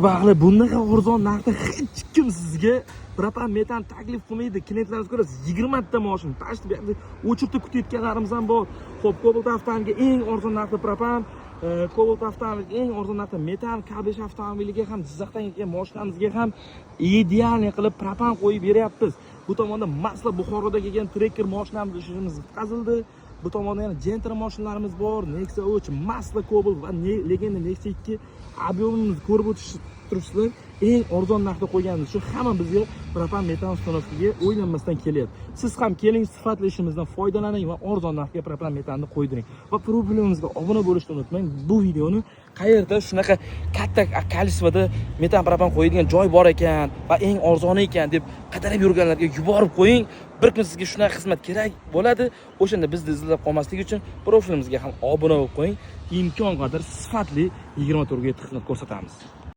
Bag'li bundaqa arzon narxda hech kim sizga propan metan taklif qilmaydi. Klientlaringiz ko'rasiz 20 ta mashina tashib bu yerda o'chirtib kutayotganlarimiz ham bor. Xo'p, Cobalt avtomobiliga eng arzon narxda propan, Cobalt avtomobiliga eng arzon narxda metan, K5 avtomobiliga ham, Jizzaxdan kelgan mashinamizga ham idealniy qilib propan qo'yib beryapmiz. Bu tomonda Masla Buxoroda kelgan Tracker mashinamiz ishimiz bitkazildi. Bu tomonda yana Gentra mashinlarimiz bor. Nexia O'ch, Masla Cobalt va Legenda Nexia 2 ob'yomimizni ko'rib turibsizlar. Eng arzon narxda qo'yganimiz shu, hamma bizga propan metan ustanosiga o'ylanmasdan kelyapti. Siz ham keling, sifatli ishimizdan foydalaning va arzon narxga propan metanni qo'ydiring. Va profilimizga obuna bo'lishni unutmang. Bu videoni qayerda shunaqa katta kolичествоda metan propan qo'yadigan joy bor ekan va eng arzoni ekan deb qidirib yurganlarga yuborib qo'ying. Bir kun sizga shunaqa xizmat kerak bo'ladi. O'shanda bizni izlab qolmaslik uchun profilimizga ham obuna bo'lib qo'ying. Imkon qadar sifatli 24 ga xizmat ko'rsatamiz.